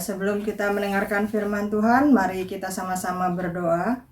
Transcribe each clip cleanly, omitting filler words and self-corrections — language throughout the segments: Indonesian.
sebelum kita mendengarkan firman Tuhan, mari kita sama-sama berdoa.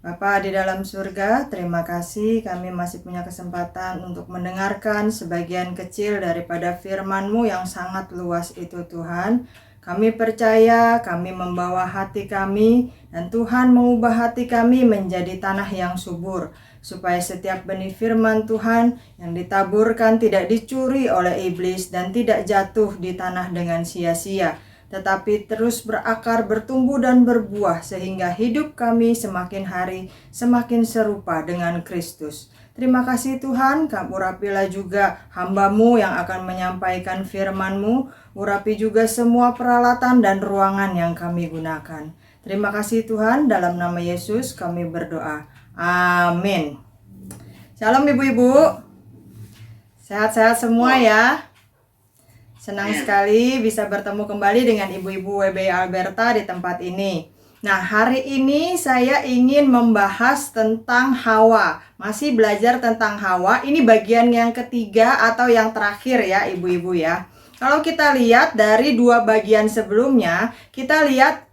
Bapa di dalam surga, terima kasih kami masih punya kesempatan untuk mendengarkan sebagian kecil daripada firman-Mu yang sangat luas itu Tuhan. Kami percaya, kami membawa hati kami, dan Tuhan mengubah hati kami menjadi tanah yang subur, supaya setiap benih firman Tuhan yang ditaburkan tidak dicuri oleh iblis dan tidak jatuh di tanah dengan sia-sia, tetapi terus berakar, bertumbuh dan berbuah, sehingga hidup kami semakin hari semakin serupa dengan Kristus. Terima kasih Tuhan, urapilah juga hamba-Mu yang akan menyampaikan firman-Mu, urapi juga semua peralatan dan ruangan yang kami gunakan. Terima kasih Tuhan, dalam nama Yesus kami berdoa. Amin. Shalom ibu-ibu, sehat-sehat semua ya. Senang sekali bisa bertemu kembali dengan ibu-ibu WBI Alberta di tempat ini. Nah, hari ini saya ingin membahas tentang Hawa. Masih belajar tentang Hawa. Ini bagian yang ketiga atau yang terakhir ya ibu-ibu ya. Kalau kita lihat dari dua bagian sebelumnya, kita lihat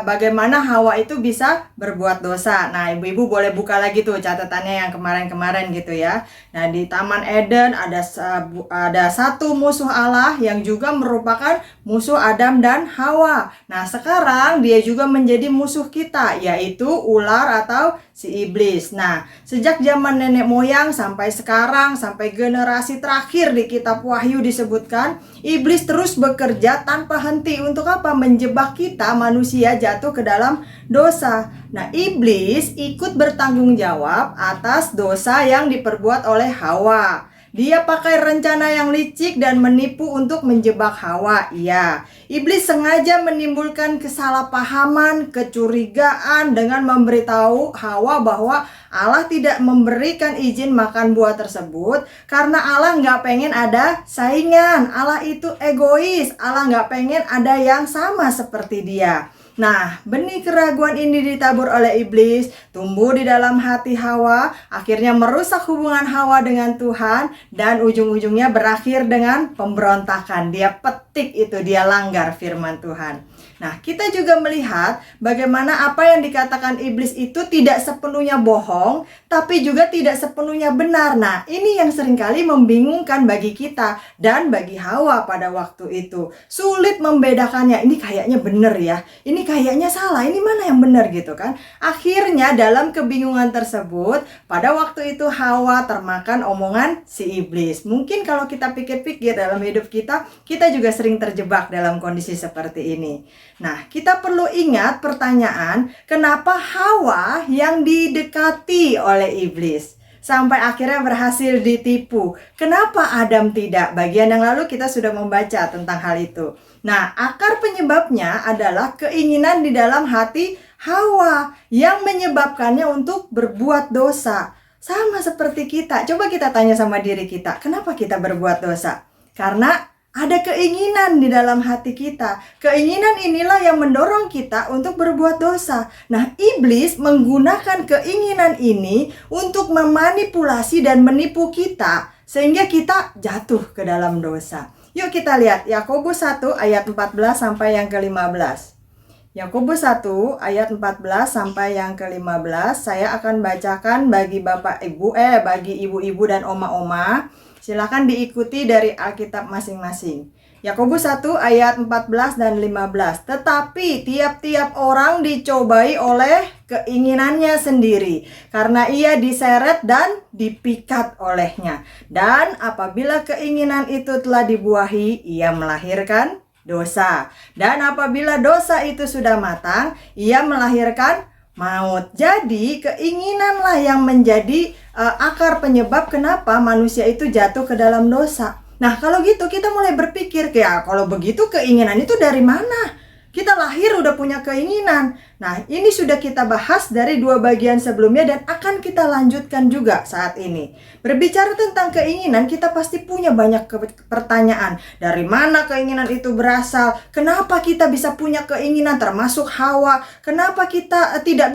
bagaimana Hawa itu bisa berbuat dosa. Nah, ibu-ibu boleh buka lagi tuh catatannya yang kemarin-kemarin gitu ya. Nah, di Taman Eden ada satu musuh Allah yang juga merupakan musuh Adam dan Hawa. Nah, sekarang dia juga menjadi musuh kita, yaitu ular atau si iblis. Nah, sejak zaman nenek moyang sampai sekarang, sampai generasi terakhir di kitab Wahyu disebutkan, iblis terus bekerja tanpa henti untuk apa? Menjebak kita manusia jatuh ke dalam dosa. Nah, iblis ikut bertanggung jawab atas dosa yang diperbuat oleh Hawa. Dia pakai rencana yang licik dan menipu untuk menjebak Hawa. Iya, iblis sengaja menimbulkan kesalahpahaman, kecurigaan dengan memberitahu Hawa bahwa Allah tidak memberikan izin makan buah tersebut karena Allah nggak pengen ada saingan. Allah itu egois. Allah nggak pengen ada yang sama seperti dia. Nah, benih keraguan ini ditabur oleh iblis, tumbuh di dalam hati Hawa, akhirnya merusak hubungan Hawa dengan Tuhan, dan ujung-ujungnya berakhir dengan pemberontakan. Dia petik itu, dia langgar firman Tuhan. Nah, kita juga melihat bagaimana apa yang dikatakan iblis itu tidak sepenuhnya bohong, tapi juga tidak sepenuhnya benar. Nah, ini yang seringkali membingungkan bagi kita dan bagi Hawa pada waktu itu. Sulit membedakannya, ini kayaknya benar ya, ini kayaknya salah, ini mana yang benar gitu kan. Akhirnya dalam kebingungan tersebut, pada waktu itu Hawa termakan omongan si iblis. Mungkin kalau kita pikir-pikir dalam hidup kita, kita juga sering terjebak dalam kondisi seperti ini. Nah, kita perlu ingat pertanyaan, kenapa Hawa yang didekati oleh iblis sampai akhirnya berhasil ditipu? Kenapa Adam tidak? Bagian yang lalu kita sudah membaca tentang hal itu. Nah, akar penyebabnya adalah keinginan di dalam hati Hawa yang menyebabkannya untuk berbuat dosa. Sama seperti kita. Coba kita tanya sama diri kita, kenapa kita berbuat dosa? Karena ada keinginan di dalam hati kita. Keinginan inilah yang mendorong kita untuk berbuat dosa. Nah, iblis menggunakan keinginan ini untuk memanipulasi dan menipu kita sehingga kita jatuh ke dalam dosa. Yuk kita lihat Yakobus 1 ayat 14 sampai yang ke-15. Yakobus 1 ayat 14 sampai yang ke-15. Saya akan bacakan bagi Bapak Ibu, bagi ibu-ibu dan oma-oma. Silakan diikuti dari Alkitab masing-masing. Yakobus 1 ayat 14 dan 15. Tetapi tiap-tiap orang dicobai oleh keinginannya sendiri, karena ia diseret dan dipikat olehnya. Dan apabila keinginan itu telah dibuahi, ia melahirkan dosa. Dan apabila dosa itu sudah matang, ia melahirkan maut. Jadi keinginanlah yang menjadi akar penyebab kenapa manusia itu jatuh ke dalam dosa. Nah, kalau gitu kita mulai berpikir, ya kalau begitu keinginan itu dari mana? Kita lahir udah punya keinginan. Nah, ini sudah kita bahas dari dua bagian sebelumnya dan akan kita lanjutkan juga saat ini. Berbicara tentang keinginan, kita pasti punya banyak pertanyaan. Dari mana keinginan itu berasal? Kenapa kita bisa punya keinginan termasuk Hawa? Kenapa kita tidak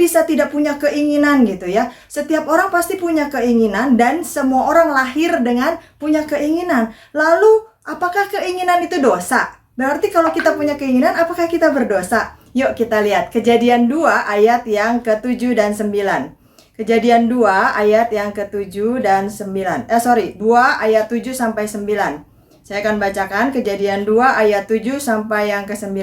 punya keinginan gitu ya? Setiap orang pasti punya keinginan dan semua orang lahir dengan punya keinginan. Lalu, apakah keinginan itu dosa? Berarti kalau kita punya keinginan, apakah kita berdosa? Yuk kita lihat Kejadian 2 ayat yang ke-7 dan 9. Kejadian 2 ayat yang ke-7 dan 9. 2 ayat 7 sampai 9. Saya akan bacakan Kejadian 2 ayat 7 sampai yang ke-9.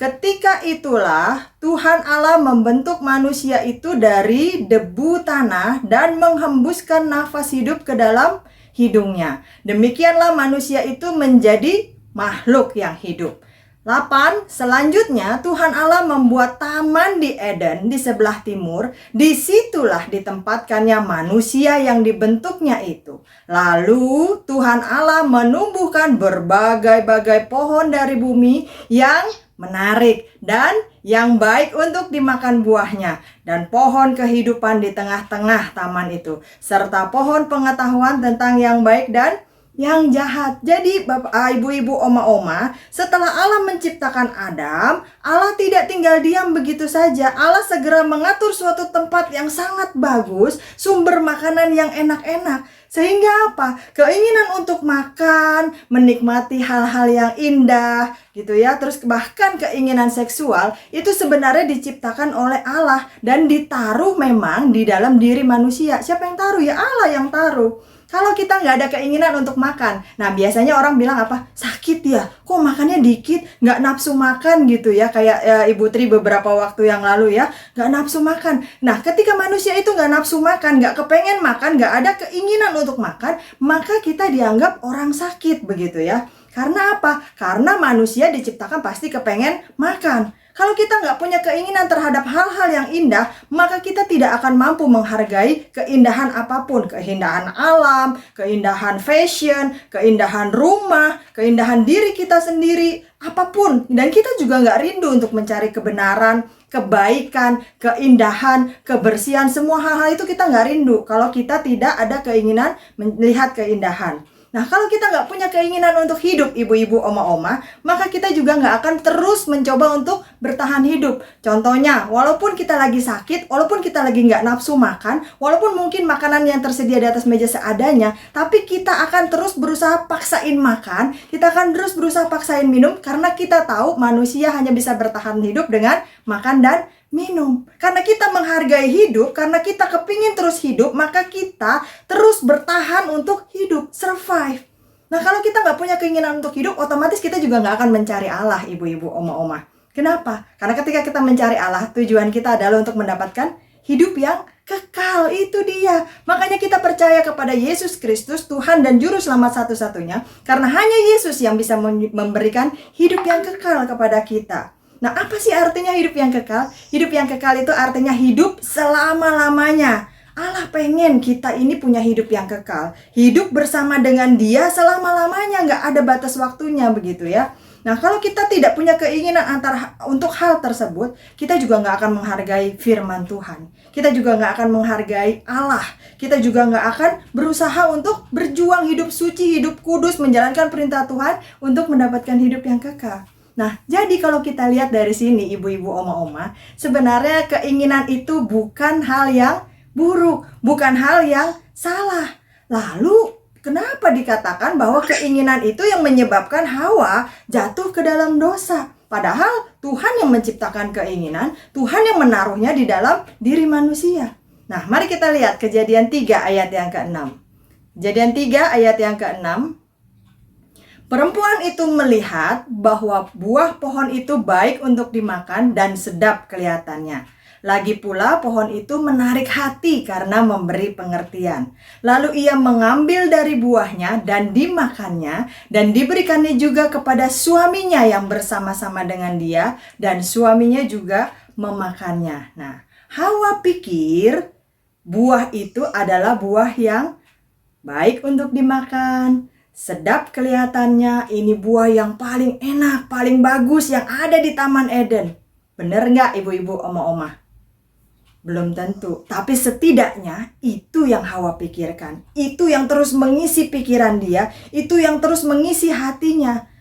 Ketika itulah Tuhan Allah membentuk manusia itu dari debu tanah dan menghembuskan nafas hidup ke dalam hidungnya. Demikianlah manusia itu menjadi makhluk yang hidup. 8. Selanjutnya Tuhan Allah membuat taman di Eden di sebelah timur. Disitulah ditempatkannya manusia yang dibentuknya itu. Lalu Tuhan Allah menumbuhkan berbagai-bagai pohon dari bumi yang menarik dan yang baik untuk dimakan buahnya, dan pohon kehidupan di tengah-tengah taman itu, serta pohon pengetahuan tentang yang baik dan yang jahat. Jadi bapak, ibu-ibu, oma-oma, setelah Allah menciptakan Adam, Allah tidak tinggal diam begitu saja. Allah segera mengatur suatu tempat yang sangat bagus, sumber makanan yang enak-enak. Sehingga apa? Keinginan untuk makan, menikmati hal-hal yang indah gitu ya. Terus bahkan keinginan seksual itu sebenarnya diciptakan oleh Allah dan ditaruh memang di dalam diri manusia. Siapa yang taruh? Ya Allah yang taruh. Kalau kita nggak ada keinginan untuk makan, nah biasanya orang bilang apa? Sakit ya, kok makannya dikit, nggak nafsu makan gitu ya. Kayak Ibu Tri beberapa waktu yang lalu ya, nggak nafsu makan. Nah ketika manusia itu nggak nafsu makan, nggak kepengen makan, nggak ada keinginan untuk makan, maka kita dianggap orang sakit begitu ya. Karena apa? Karena manusia diciptakan pasti kepengen makan. Kalau kita nggak punya keinginan terhadap hal-hal yang indah, maka kita tidak akan mampu menghargai keindahan apapun. Keindahan alam, keindahan fashion, keindahan rumah, keindahan diri kita sendiri, apapun. Dan kita juga nggak rindu untuk mencari kebenaran, kebaikan, keindahan, kebersihan. Semua hal-hal itu kita nggak rindu kalau kita tidak ada keinginan melihat keindahan. Nah, kalau kita nggak punya keinginan untuk hidup, ibu-ibu, oma-oma, maka kita juga nggak akan terus mencoba untuk bertahan hidup. Contohnya, walaupun kita lagi sakit, walaupun kita lagi nggak nafsu makan, walaupun mungkin makanan yang tersedia di atas meja seadanya, tapi kita akan terus berusaha paksain makan, kita akan terus berusaha paksain minum, karena kita tahu manusia hanya bisa bertahan hidup dengan makan dan minum. Karena kita menghargai hidup, karena kita kepingin terus hidup, maka kita terus bertahan untuk hidup, survive. Nah, kalau kita nggak punya keinginan untuk hidup, otomatis kita juga nggak akan mencari Allah, ibu-ibu, oma-oma. Kenapa? Karena ketika kita mencari Allah, tujuan kita adalah untuk mendapatkan hidup yang kekal. Itu dia. Makanya kita percaya kepada Yesus Kristus, Tuhan dan Juru Selamat satu-satunya, karena hanya Yesus yang bisa memberikan hidup yang kekal kepada kita. Nah, apa sih artinya hidup yang kekal? Hidup yang kekal itu artinya hidup selama-lamanya. Allah pengen kita ini punya hidup yang kekal. Hidup bersama dengan Dia selama-lamanya, nggak ada batas waktunya begitu ya. Nah, kalau kita tidak punya keinginan untuk hal tersebut, kita juga nggak akan menghargai firman Tuhan. Kita juga nggak akan menghargai Allah. Kita juga nggak akan berusaha untuk berjuang hidup suci, hidup kudus, menjalankan perintah Tuhan untuk mendapatkan hidup yang kekal. Nah, jadi kalau kita lihat dari sini, ibu-ibu, oma-oma, sebenarnya keinginan itu bukan hal yang buruk, bukan hal yang salah. Lalu, kenapa dikatakan bahwa keinginan itu yang menyebabkan Hawa jatuh ke dalam dosa? Padahal Tuhan yang menciptakan keinginan, Tuhan yang menaruhnya di dalam diri manusia. Nah, mari kita lihat Kejadian 3 ayat yang ke-6. Kejadian 3 ayat yang ke-6. Perempuan itu melihat bahwa buah pohon itu baik untuk dimakan dan sedap kelihatannya. Lagi pula pohon itu menarik hati karena memberi pengertian. Lalu ia mengambil dari buahnya dan dimakannya, dan diberikannya juga kepada suaminya yang bersama-sama dengan dia, dan suaminya juga memakannya. Nah, Hawa pikir buah itu adalah buah yang baik untuk dimakan, sedap kelihatannya, ini buah yang paling enak, paling bagus yang ada di Taman Eden. Bener nggak ibu-ibu, oma-oma? Belum tentu, tapi setidaknya itu yang Hawa pikirkan. Itu yang terus mengisi pikiran dia, itu yang terus mengisi hatinya.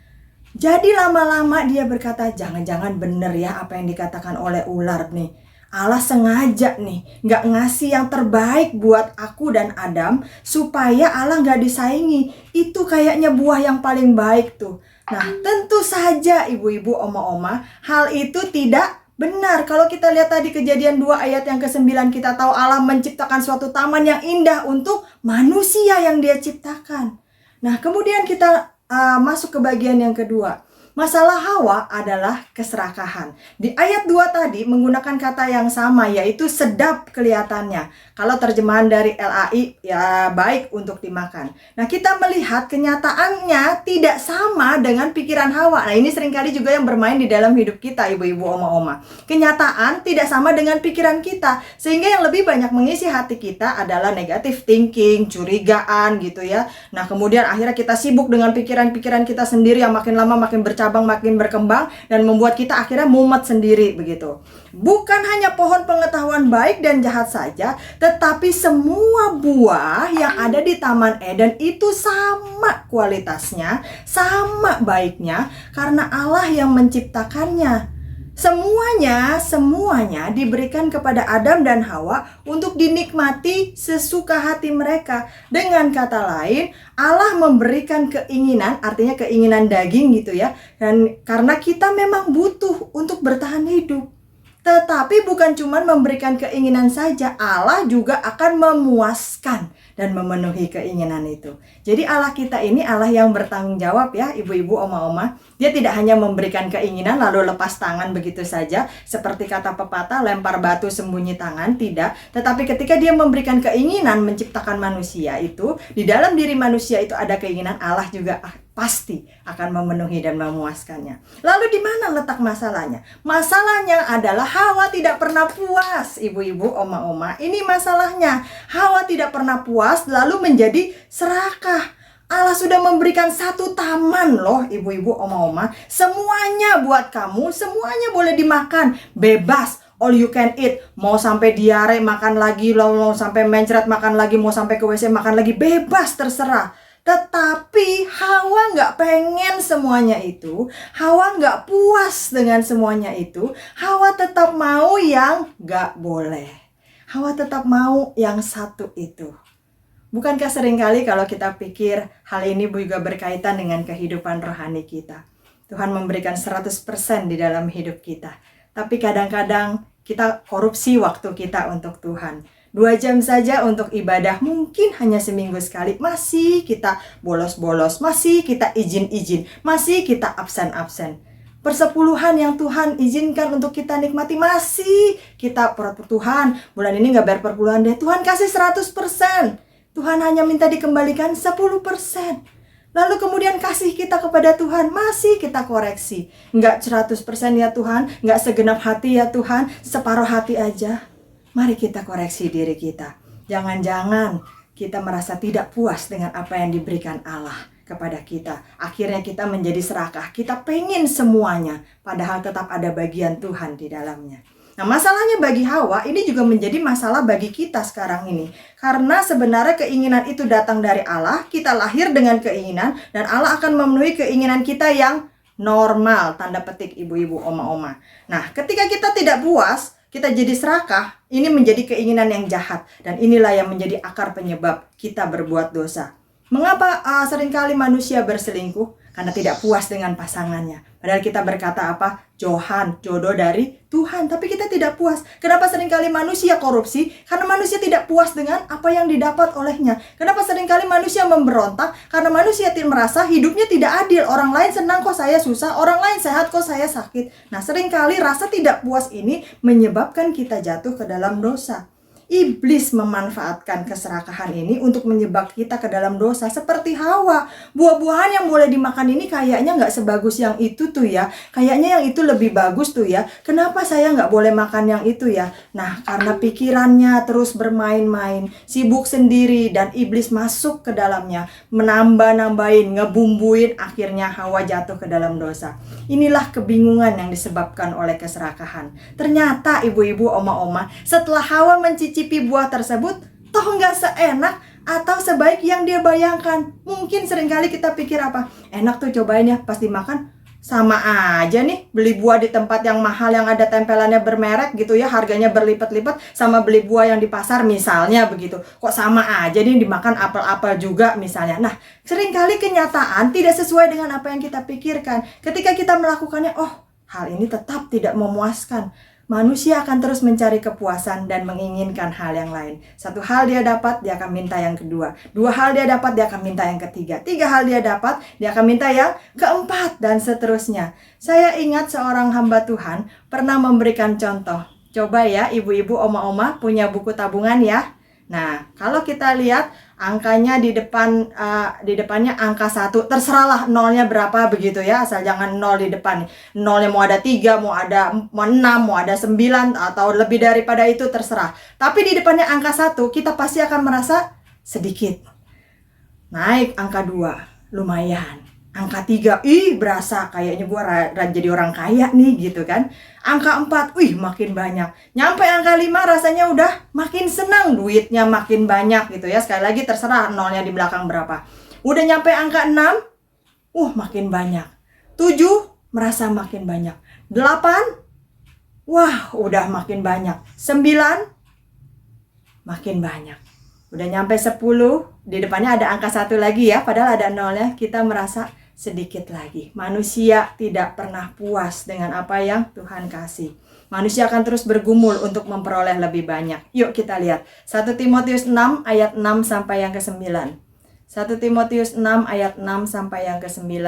Jadi lama-lama dia berkata, jangan-jangan bener ya apa yang dikatakan oleh ular nih. Allah sengaja nih nggak ngasih yang terbaik buat aku dan Adam supaya Allah nggak disaingi. Itu kayaknya buah yang paling baik tuh. Nah, tentu saja ibu-ibu, oma-oma, hal itu tidak benar. Kalau kita lihat tadi Kejadian 2 ayat yang ke-9, kita tahu Allah menciptakan suatu taman yang indah untuk manusia yang dia ciptakan. Nah, kemudian kita masuk ke bagian yang kedua. Masalah Hawa adalah keserakahan. Di ayat 2 tadi menggunakan kata yang sama, yaitu sedap kelihatannya. Kalau terjemahan dari LAI, ya baik untuk dimakan. Nah, kita melihat kenyataannya tidak sama dengan pikiran Hawa. Nah, ini seringkali juga yang bermain di dalam hidup kita, ibu-ibu, oma-oma. Kenyataan tidak sama dengan pikiran kita. Sehingga yang lebih banyak mengisi hati kita adalah negative thinking, curigaan gitu ya. Nah, kemudian akhirnya kita sibuk dengan pikiran-pikiran kita sendiri yang makin lama makin bercabang, makin berkembang, dan membuat kita akhirnya mumet sendiri begitu. Bukan hanya pohon pengetahuan baik dan jahat saja, tetapi semua buah yang ada di Taman Eden itu sama kualitasnya, sama baiknya, karena Allah yang menciptakannya. Semuanya diberikan kepada Adam dan Hawa untuk dinikmati sesuka hati mereka. Dengan kata lain, Allah memberikan keinginan, artinya keinginan daging gitu ya. Dan karena kita memang butuh untuk bertahan hidup. Tetapi bukan cuma memberikan keinginan saja, Allah juga akan memuaskan dan memenuhi keinginan itu. Jadi Allah kita ini Allah yang bertanggung jawab ya, ibu-ibu, oma-oma. Dia tidak hanya memberikan keinginan lalu lepas tangan begitu saja, seperti kata pepatah, lempar batu sembunyi tangan, tidak. Tetapi ketika dia memberikan keinginan menciptakan manusia itu, di dalam diri manusia itu ada keinginan, Allah juga pasti akan memenuhi dan memuaskannya. Lalu di mana letak masalahnya? Masalahnya adalah Hawa tidak pernah puas, ibu-ibu, oma-oma. Ini masalahnya. Hawa tidak pernah puas lalu menjadi serakah. Allah sudah memberikan satu taman loh, ibu-ibu, oma-oma. Semuanya buat kamu, semuanya boleh dimakan, bebas. All you can eat. Mau sampai diare makan lagi, mau sampai mencret makan lagi, mau sampai ke WC makan lagi, bebas, terserah. Tetapi Hawa nggak pengen semuanya itu. Hawa nggak puas dengan semuanya itu. Hawa tetap mau yang nggak boleh. Hawa tetap mau yang satu itu. Bukankah seringkali kalau kita pikir hal ini juga berkaitan dengan kehidupan rohani kita. Tuhan memberikan 100% di dalam hidup kita. Tapi kadang-kadang kita korupsi waktu kita untuk Tuhan. 2 jam saja untuk ibadah, mungkin hanya seminggu sekali. Masih kita bolos-bolos, masih kita izin-izin, masih kita absen-absen. Persepuluhan yang Tuhan izinkan untuk kita nikmati, masih kita Tuhan, bulan ini gak bayar perpuluhan deh. Tuhan kasih 100%. Tuhan hanya minta dikembalikan 10%. Lalu kemudian kasih kita kepada Tuhan, masih kita koreksi. Nggak 100% ya Tuhan, nggak segenap hati ya Tuhan, separuh hati aja. Mari kita koreksi diri kita. Jangan-jangan kita merasa tidak puas dengan apa yang diberikan Allah kepada kita. Akhirnya kita menjadi serakah. Kita pengen semuanya, padahal tetap ada bagian Tuhan di dalamnya. Nah, masalahnya bagi Hawa ini juga menjadi masalah bagi kita sekarang ini. Karena sebenarnya keinginan itu datang dari Allah, kita lahir dengan keinginan, dan Allah akan memenuhi keinginan kita yang normal, tanda petik ibu-ibu, oma-oma. Nah, ketika kita tidak puas, kita jadi serakah, ini menjadi keinginan yang jahat. Dan inilah yang menjadi akar penyebab kita berbuat dosa. Mengapa seringkali manusia berselingkuh? Karena tidak puas dengan pasangannya. Padahal kita berkata apa? Jodoh dari Tuhan. Tapi kita tidak puas. Kenapa seringkali manusia korupsi? Karena manusia tidak puas dengan apa yang didapat olehnya. Kenapa seringkali manusia memberontak? Karena manusia merasa hidupnya tidak adil. Orang lain senang kok saya susah, orang lain sehat kok saya sakit. Nah, seringkali rasa tidak puas ini menyebabkan kita jatuh ke dalam dosa. Iblis memanfaatkan keserakahan ini untuk menyebab kita ke dalam dosa. Seperti Hawa, buah-buahan yang boleh dimakan ini kayaknya nggak sebagus yang itu tuh ya. Kayaknya yang itu lebih bagus tuh ya. Kenapa saya nggak boleh makan yang itu ya? Nah, karena pikirannya terus bermain-main, sibuk sendiri, dan iblis masuk ke dalamnya, menambah-nambahin, ngebumbuin, akhirnya Hawa jatuh ke dalam dosa. Inilah kebingungan yang disebabkan oleh keserakahan. Ternyata ibu-ibu, oma-oma, setelah Hawa mencicipi buah tersebut, toh nggak seenak atau sebaik yang dia bayangkan. Mungkin seringkali kita pikir apa? Enak tuh, cobain ya, pas dimakan Sama aja nih beli buah di tempat yang mahal yang ada tempelannya bermerek gitu ya, harganya berlipat-lipat, sama beli buah yang di pasar misalnya begitu. Kok sama aja nih, dimakan apel-apel juga misalnya. Nah, seringkali kenyataan tidak sesuai dengan apa yang kita pikirkan. Ketika kita melakukannya, oh, hal ini tetap tidak memuaskan. Manusia akan terus mencari kepuasan dan menginginkan hal yang lain. Satu hal dia dapat, dia akan minta yang kedua. Dua hal dia dapat, dia akan minta yang ketiga. Tiga hal dia dapat, dia akan minta yang keempat, dan seterusnya. Saya ingat seorang hamba Tuhan pernah memberikan contoh. Coba ya, ibu-ibu, oma-oma punya buku tabungan ya. Nah, kalau kita lihat angkanya di depannya angka 1, terserahlah nolnya berapa begitu ya, asal jangan nol di depan. Nolnya mau ada 3, mau 6, mau ada 9 atau lebih daripada itu terserah. Tapi di depannya angka 1, kita pasti akan merasa sedikit. Naik angka 2, lumayan. Angka 3, berasa kayaknya gue jadi orang kaya nih gitu kan. Angka 4, makin banyak. Nyampe angka 5 rasanya udah makin senang, duitnya makin banyak gitu ya. Sekali lagi terserah nolnya di belakang berapa. Udah nyampe angka 6, makin banyak. 7, merasa makin banyak. 8, udah makin banyak. 9, makin banyak. Udah nyampe 10, di depannya ada angka 1 lagi ya, padahal ada nolnya, kita merasa sedikit lagi. Manusia tidak pernah puas dengan apa yang Tuhan kasih. Manusia akan terus bergumul untuk memperoleh lebih banyak. Yuk kita lihat 1 Timotius 6 ayat 6 sampai yang ke-9. 1 Timotius 6 ayat 6 sampai yang ke-9.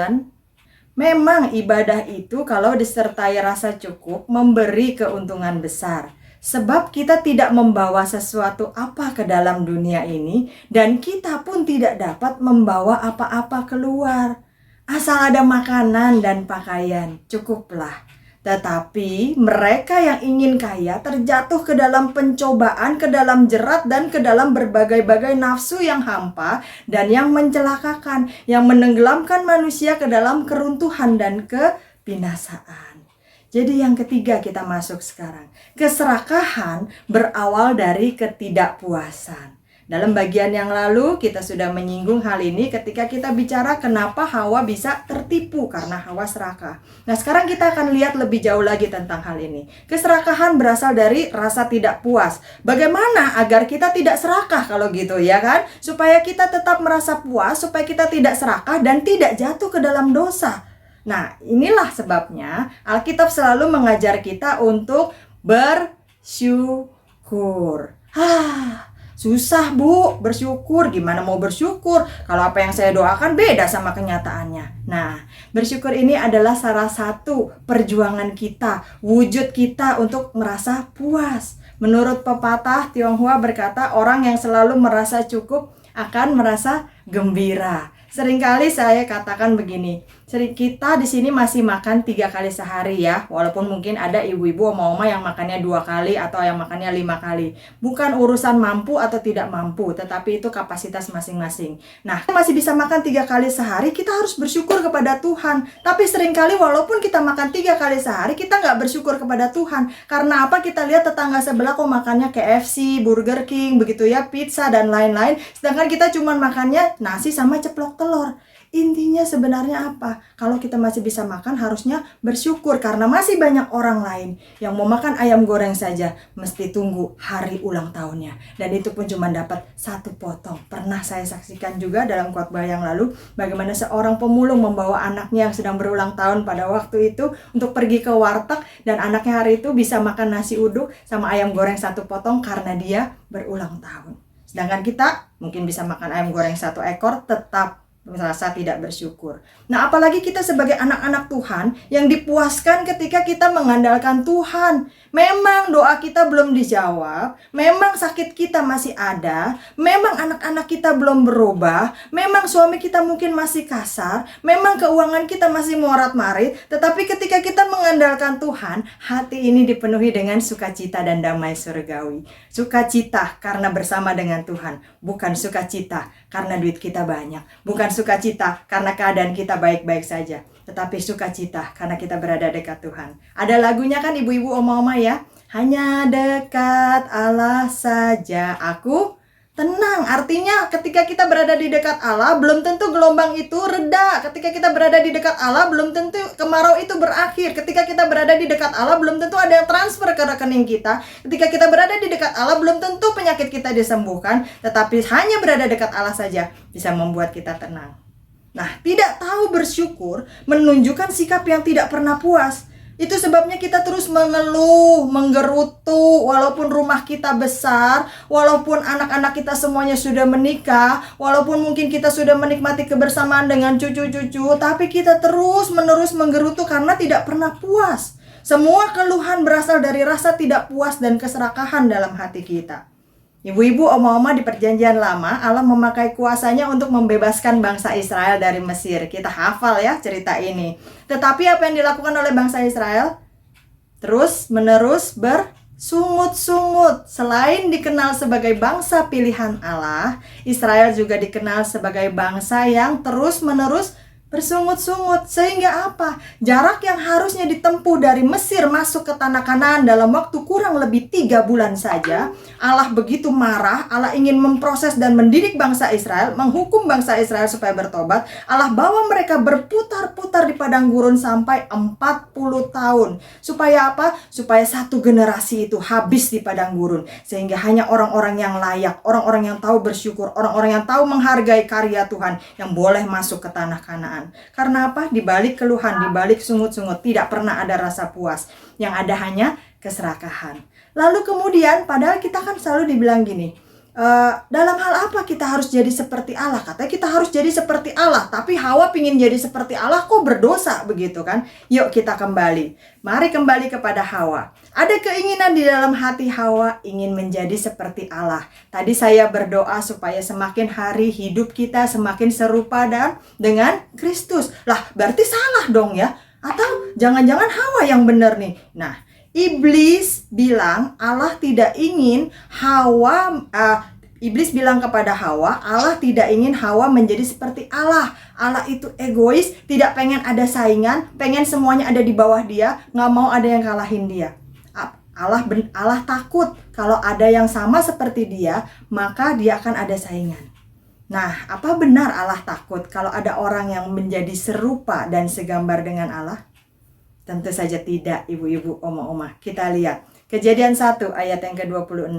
Memang ibadah itu kalau disertai rasa cukup memberi keuntungan besar. Sebab kita tidak membawa sesuatu apa ke dalam dunia ini, dan kita pun tidak dapat membawa apa-apa keluar. Asal ada makanan dan pakaian, cukuplah. Tetapi mereka yang ingin kaya terjatuh ke dalam pencobaan, ke dalam jerat, dan ke dalam berbagai-bagai nafsu yang hampa dan yang mencelakakan, yang menenggelamkan manusia ke dalam keruntuhan dan kebinasaan. Jadi yang ketiga kita masuk sekarang. Keserakahan berawal dari ketidakpuasan. Dalam bagian yang lalu kita sudah menyinggung hal ini ketika kita bicara kenapa Hawa bisa tertipu karena Hawa serakah. Nah, sekarang kita akan lihat lebih jauh lagi tentang hal ini. Keserakahan berasal dari rasa tidak puas. Bagaimana agar kita tidak serakah kalau gitu ya kan? Supaya kita tetap merasa puas, supaya kita tidak serakah dan tidak jatuh ke dalam dosa. Nah, inilah sebabnya Alkitab selalu mengajar kita untuk bersyukur. Susah Bu, bersyukur. Gimana mau bersyukur kalau apa yang saya doakan beda sama kenyataannya? Nah, bersyukur ini adalah salah satu perjuangan kita, wujud kita untuk merasa puas. Menurut pepatah Tionghoa berkata, orang yang selalu merasa cukup akan merasa gembira. Seringkali saya katakan begini, kita di sini masih makan 3 kali sehari ya, walaupun mungkin ada ibu-ibu oma-oma yang makannya 2 kali atau yang makannya 5 kali. Bukan urusan mampu atau tidak mampu, tetapi itu kapasitas masing-masing. Nah, masih bisa makan 3 kali sehari, kita harus bersyukur kepada Tuhan. Tapi seringkali walaupun kita makan 3 kali sehari, kita nggak bersyukur kepada Tuhan. Karena apa? Kita lihat tetangga sebelah kok makannya KFC, Burger King, begitu ya, pizza dan lain-lain. Sedangkan kita cuma makannya nasi sama ceplok telur. Intinya sebenarnya apa? Kalau kita masih bisa makan, harusnya bersyukur karena masih banyak orang lain yang mau makan ayam goreng saja mesti tunggu hari ulang tahunnya, dan itu pun cuma dapat 1 potong. Pernah saya saksikan juga dalam khotbah yang lalu bagaimana seorang pemulung membawa anaknya yang sedang berulang tahun pada waktu itu untuk pergi ke warteg, dan anaknya hari itu bisa makan nasi uduk sama ayam goreng 1 potong karena dia berulang tahun. Sedangkan kita mungkin bisa makan ayam goreng 1 ekor tetap merasa tidak bersyukur. Nah, apalagi kita sebagai anak-anak Tuhan yang dipuaskan ketika kita mengandalkan Tuhan. Memang doa kita belum dijawab, memang sakit kita masih ada, memang anak-anak kita belum berubah, memang suami kita mungkin masih kasar, memang keuangan kita masih morat-marit, tetapi ketika kita mengandalkan Tuhan, hati ini dipenuhi dengan sukacita dan damai surgawi. Sukacita karena bersama dengan Tuhan, bukan sukacita karena duit kita banyak, bukan sukacita karena keadaan kita baik-baik saja, tetapi sukacita karena kita berada dekat Tuhan. Ada lagunya kan ibu-ibu, oma-oma ya? Hanya dekat Allah saja aku tenang. Artinya ketika kita berada di dekat Allah, belum tentu gelombang itu reda. Ketika kita berada di dekat Allah, belum tentu kemarau itu berakhir. Ketika kita berada di dekat Allah, belum tentu ada yang transfer ke rekening kita. Ketika kita berada di dekat Allah, belum tentu penyakit kita disembuhkan. Tetapi hanya berada dekat Allah saja bisa membuat kita tenang. Nah, tidak tahu bersyukur menunjukkan sikap yang tidak pernah puas. Itu sebabnya kita terus mengeluh, menggerutu, walaupun rumah kita besar, walaupun anak-anak kita semuanya sudah menikah, walaupun mungkin kita sudah menikmati kebersamaan dengan cucu-cucu, tapi kita terus-menerus menggerutu karena tidak pernah puas. Semua keluhan berasal dari rasa tidak puas dan keserakahan dalam hati kita. Ibu-ibu, oma-oma, di perjanjian lama, Allah memakai kuasanya untuk membebaskan bangsa Israel dari Mesir. Kita hafal ya cerita ini. Tetapi apa yang dilakukan oleh bangsa Israel? Terus menerus bersungut-sungut. Selain dikenal sebagai bangsa pilihan Allah, Israel juga dikenal sebagai bangsa yang terus menerus bersungut-sungut. Sehingga apa? Jarak yang harusnya ditempuh dari Mesir masuk ke tanah Kanaan dalam waktu kurang lebih 3 bulan saja, Allah begitu marah. Allah ingin memproses dan mendidik bangsa Israel, menghukum bangsa Israel supaya bertobat. Allah bawa mereka berputar-putar di padang gurun sampai 40 tahun. Supaya apa? Supaya satu generasi itu habis di padang gurun. Sehingga hanya orang-orang yang layak, orang-orang yang tahu bersyukur, orang-orang yang tahu menghargai karya Tuhan yang boleh masuk ke tanah Kanaan. Karena apa? Di balik keluhan, di balik sungut-sungut, tidak pernah ada rasa puas. Yang ada hanya keserakahan. Lalu kemudian, padahal kita kan selalu dibilang gini, dalam hal apa kita harus jadi seperti Allah? Katanya kita harus jadi seperti Allah, tapi Hawa pingin jadi seperti Allah, kok berdosa begitu kan? Yuk kita kembali. Mari kembali kepada Hawa. Ada keinginan di dalam hati Hawa ingin menjadi seperti Allah. Tadi saya berdoa supaya semakin hari hidup kita semakin serupa dengan Kristus. Lah, berarti salah dong ya? Atau jangan-jangan Hawa yang benar nih? Nah, Iblis bilang Allah tidak ingin Iblis bilang kepada Hawa, Allah tidak ingin Hawa menjadi seperti Allah. Allah itu egois, tidak pengen ada saingan, pengen semuanya ada di bawah dia, nggak mau ada yang kalahin dia. Allah takut kalau ada yang sama seperti dia, maka dia akan ada saingan. Nah, apa benar Allah takut kalau ada orang yang menjadi serupa dan segambar dengan Allah? Tentu saja tidak, ibu-ibu, oma-oma. Kita lihat Kejadian 1 ayat yang ke-26.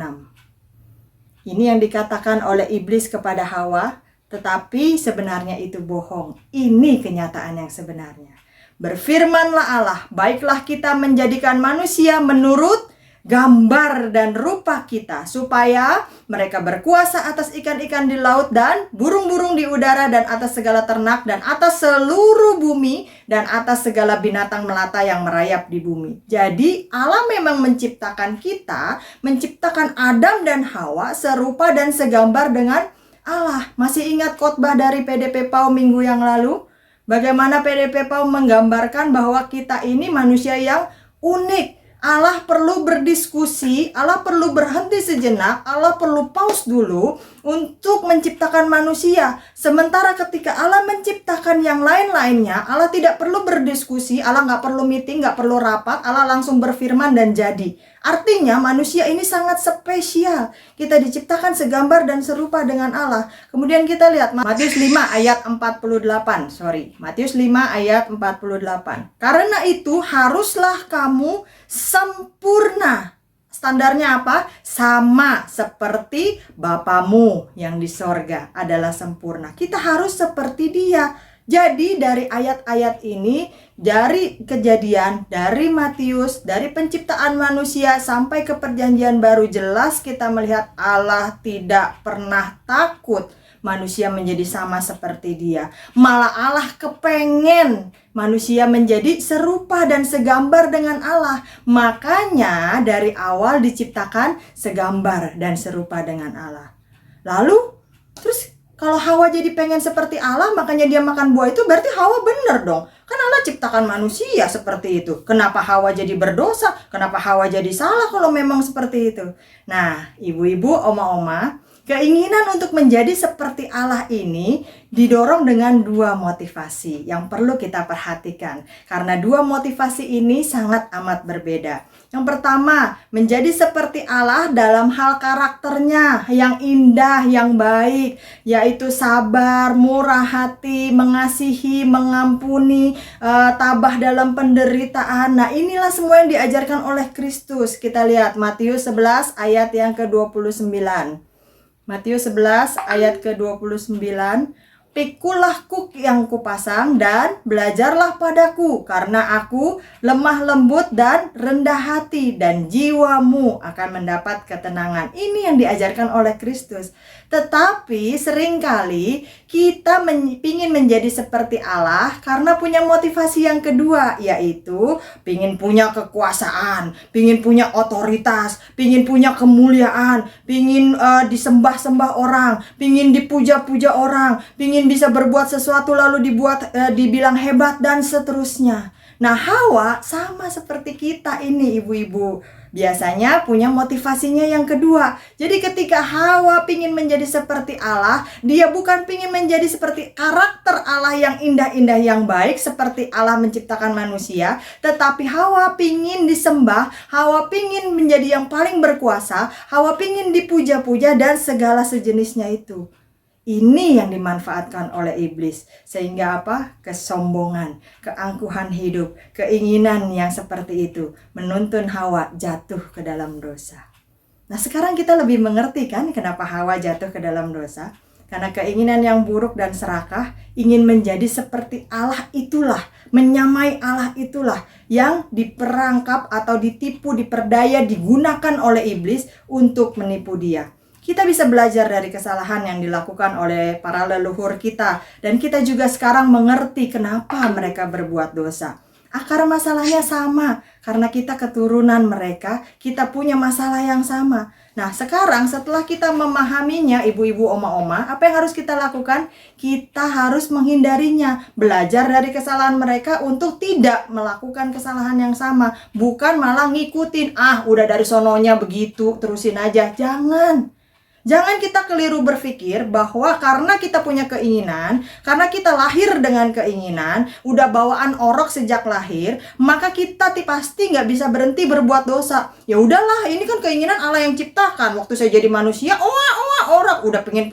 Ini yang dikatakan oleh iblis kepada Hawa, tetapi sebenarnya itu bohong. Ini kenyataan yang sebenarnya. Berfirmanlah Allah, baiklah kita menjadikan manusia menurut gambar dan rupa kita, supaya mereka berkuasa atas ikan-ikan di laut dan burung-burung di udara dan atas segala ternak dan atas seluruh bumi dan atas segala binatang melata yang merayap di bumi. Jadi Allah memang menciptakan kita, menciptakan Adam dan Hawa serupa dan segambar dengan Allah. Masih ingat khotbah dari PDP PAU minggu yang lalu? Bagaimana PDP PAU menggambarkan bahwa kita ini manusia yang unik. Allah perlu berdiskusi, Allah perlu berhenti sejenak, Allah perlu pause dulu untuk menciptakan manusia. Sementara ketika Allah menciptakan yang lain-lainnya, Allah tidak perlu berdiskusi, Allah nggak perlu meeting, nggak perlu rapat, Allah langsung berfirman dan jadi. Artinya manusia ini sangat spesial. Kita diciptakan segambar dan serupa dengan Allah. Kemudian kita lihat Matius 5 ayat 48. Matius 5 ayat 48. Karena itu haruslah kamu sempurna. Standarnya apa? Sama seperti Bapamu yang di sorga adalah sempurna. Kita harus seperti Dia. Jadi dari ayat-ayat ini, dari Kejadian, dari Matius, dari penciptaan manusia sampai ke perjanjian baru, jelas kita melihat Allah tidak pernah takut manusia menjadi sama seperti Dia. Malah Allah kepengen manusia menjadi serupa dan segambar dengan Allah. Makanya dari awal diciptakan segambar dan serupa dengan Allah. Lalu terus kalau Hawa jadi pengen seperti Allah, makanya dia makan buah itu, berarti Hawa bener dong. Kan Allah ciptakan manusia seperti itu. Kenapa Hawa jadi berdosa? Kenapa Hawa jadi salah kalau memang seperti itu? Nah, ibu-ibu, oma-oma, Keinginan untuk menjadi seperti Allah ini didorong dengan dua motivasi yang perlu kita perhatikan. Karena dua motivasi ini sangat amat berbeda. Yang pertama, menjadi seperti Allah dalam hal karakternya yang indah, yang baik, yaitu sabar, murah hati, mengasihi, mengampuni, tabah dalam penderitaan. Nah, inilah semua yang diajarkan oleh Kristus. Kita lihat Matius 11 ayat yang ke-29. Matius 11 ayat ke-29. Pikulah kuk yang kupasang dan belajarlah padaku, karena aku lemah lembut dan rendah hati, dan jiwamu akan mendapat ketenangan. Ini yang diajarkan oleh Kristus. Tetapi seringkali kita ingin menjadi seperti Allah karena punya motivasi yang kedua, yaitu ingin punya kekuasaan, ingin punya otoritas, ingin punya kemuliaan, ingin disembah-sembah orang, ingin dipuja-puja orang, ingin bisa berbuat sesuatu lalu dibilang hebat dan seterusnya. Nah, Hawa sama seperti kita ini, ibu-ibu. Biasanya punya motivasinya yang kedua. Jadi ketika Hawa pingin menjadi seperti Allah, dia bukan pingin menjadi seperti karakter Allah yang indah-indah, yang baik seperti Allah menciptakan manusia, tetapi Hawa pingin disembah, Hawa pingin menjadi yang paling berkuasa, Hawa pingin dipuja-puja dan segala sejenisnya itu. Ini yang dimanfaatkan oleh iblis. Sehingga apa? Kesombongan, keangkuhan hidup, keinginan yang seperti itu menuntun Hawa jatuh ke dalam dosa. Nah, sekarang kita lebih mengerti kan kenapa Hawa jatuh ke dalam dosa? Karena keinginan yang buruk dan serakah, ingin menjadi seperti Allah itulah, menyamai Allah itulah yang diperangkap atau ditipu, diperdaya, digunakan oleh iblis untuk menipu dia. Kita bisa belajar dari kesalahan yang dilakukan oleh para leluhur kita, dan kita juga sekarang mengerti kenapa mereka berbuat dosa. Akar masalahnya sama, karena kita keturunan mereka, kita punya masalah yang sama. Nah, sekarang setelah kita memahaminya, ibu-ibu, oma-oma, apa yang harus kita lakukan? Kita harus menghindarinya, belajar dari kesalahan mereka untuk tidak melakukan kesalahan yang sama. Bukan malah ngikutin, udah dari sononya begitu, terusin aja. Jangan kita keliru berpikir bahwa karena kita punya keinginan, karena kita lahir dengan keinginan, udah bawaan orok sejak lahir, maka kita pasti nggak bisa berhenti berbuat dosa. Ya udahlah, ini kan keinginan Allah yang ciptakan. Waktu saya jadi manusia, orok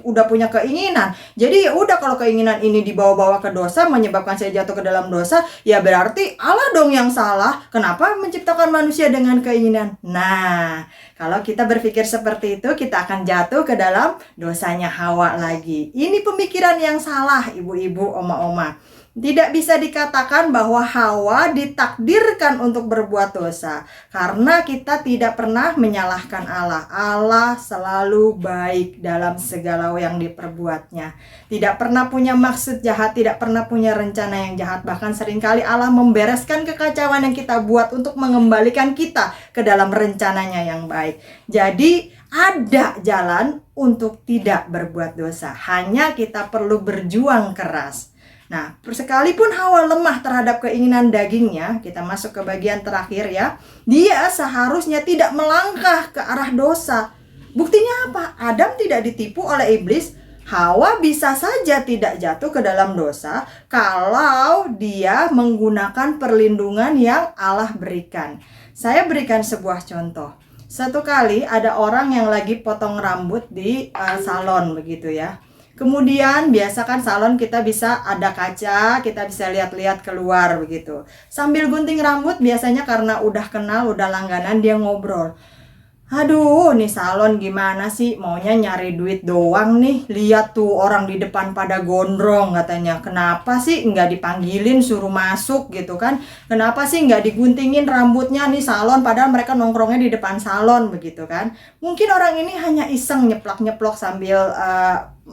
udah punya keinginan. Jadi ya udah, kalau keinginan ini dibawa-bawa ke dosa, menyebabkan saya jatuh ke dalam dosa, ya berarti Allah dong yang salah. Kenapa menciptakan manusia dengan keinginan? Nah, kalau kita berpikir seperti itu, kita akan jatuh ke dalam dosanya Hawa lagi. Ini pemikiran yang salah, ibu-ibu, oma-oma. Tidak bisa dikatakan bahwa Hawa ditakdirkan untuk berbuat dosa, karena kita tidak pernah menyalahkan Allah. Allah selalu baik dalam segala yang diperbuatnya. Tidak pernah punya maksud jahat, tidak pernah punya rencana yang jahat. Bahkan seringkali Allah membereskan kekacauan yang kita buat untuk mengembalikan kita ke dalam rencananya yang baik. Jadi ada jalan untuk tidak berbuat dosa. Hanya kita perlu berjuang keras. Nah, sekalipun Hawa lemah terhadap keinginan dagingnya, kita masuk ke bagian terakhir ya, dia seharusnya tidak melangkah ke arah dosa. Buktinya apa? Adam tidak ditipu oleh iblis. Hawa bisa saja tidak jatuh ke dalam dosa kalau dia menggunakan perlindungan yang Allah berikan. Saya berikan sebuah contoh. Satu kali ada orang yang lagi potong rambut di salon begitu ya. Kemudian biasa kan salon kita bisa ada kaca, kita bisa lihat-lihat keluar begitu. Sambil gunting rambut biasanya karena udah kenal, udah langganan, dia ngobrol. Aduh, nih salon gimana sih? Maunya nyari duit doang nih. Lihat tuh orang di depan pada gondrong katanya. Kenapa sih nggak dipanggilin suruh masuk gitu kan? Kenapa sih nggak diguntingin rambutnya nih salon? Padahal mereka nongkrongnya di depan salon begitu kan? Mungkin orang ini hanya iseng nyeplak-nyeplok sambil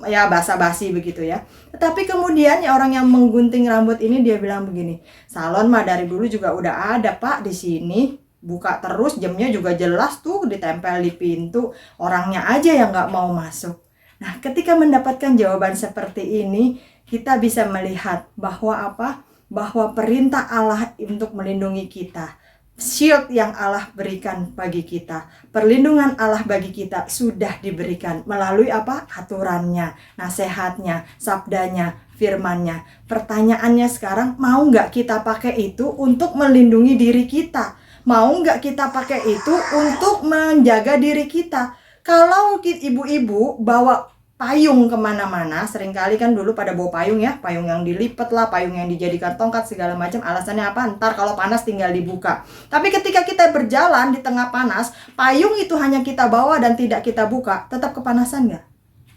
ya basa-basi begitu ya. Tetapi kemudian ya orang yang menggunting rambut ini dia bilang begini, salon mah dari dulu juga udah ada Pak di sini. Buka terus, jamnya juga jelas tuh ditempel di pintu. Orangnya aja yang nggak mau masuk. Nah, ketika mendapatkan jawaban seperti ini, kita bisa melihat bahwa apa? Bahwa perintah Allah untuk melindungi kita shield yang Allah berikan bagi kita, perlindungan Allah bagi kita sudah diberikan melalui apa? Aturannya, nasihatnya, sabdanya, firmannya. Pertanyaannya sekarang, mau nggak kita pakai itu untuk melindungi diri kita? Mau nggak kita pakai itu untuk menjaga diri kita? Kalau ibu-ibu bawa payung kemana-mana, seringkali kan dulu pada bawa payung ya, payung yang dilipat lah, payung yang dijadikan tongkat segala macam, alasannya apa? Ntar kalau panas tinggal dibuka. Tapi ketika kita berjalan di tengah panas, payung itu hanya kita bawa dan tidak kita buka, tetap kepanasan nggak?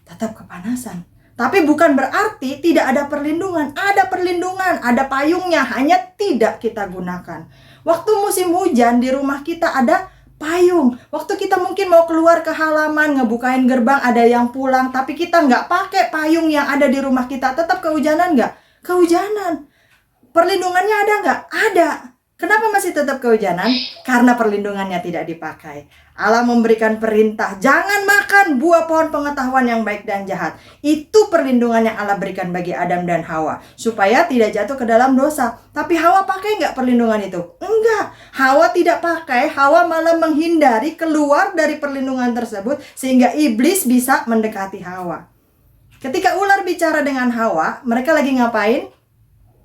Tetap kepanasan. Tapi bukan berarti tidak ada perlindungan. Ada perlindungan, ada payungnya, hanya tidak kita gunakan. Waktu musim hujan di rumah kita ada payung. Waktu kita mungkin mau keluar ke halaman, ngebukain gerbang, ada yang pulang, tapi kita nggak pakai payung yang ada di rumah kita, tetap kehujanan nggak? Kehujanan. Perlindungannya ada nggak? Ada. Kenapa masih tetap kehujanan? Karena perlindungannya tidak dipakai. Allah memberikan perintah, jangan makan buah pohon pengetahuan yang baik dan jahat. Itu perlindungan yang Allah berikan bagi Adam dan Hawa, supaya tidak jatuh ke dalam dosa. Tapi Hawa pakai nggak perlindungan itu? Enggak. Hawa tidak pakai, Hawa malah menghindari keluar dari perlindungan tersebut, sehingga iblis bisa mendekati Hawa. Ketika ular bicara dengan Hawa, mereka lagi ngapain?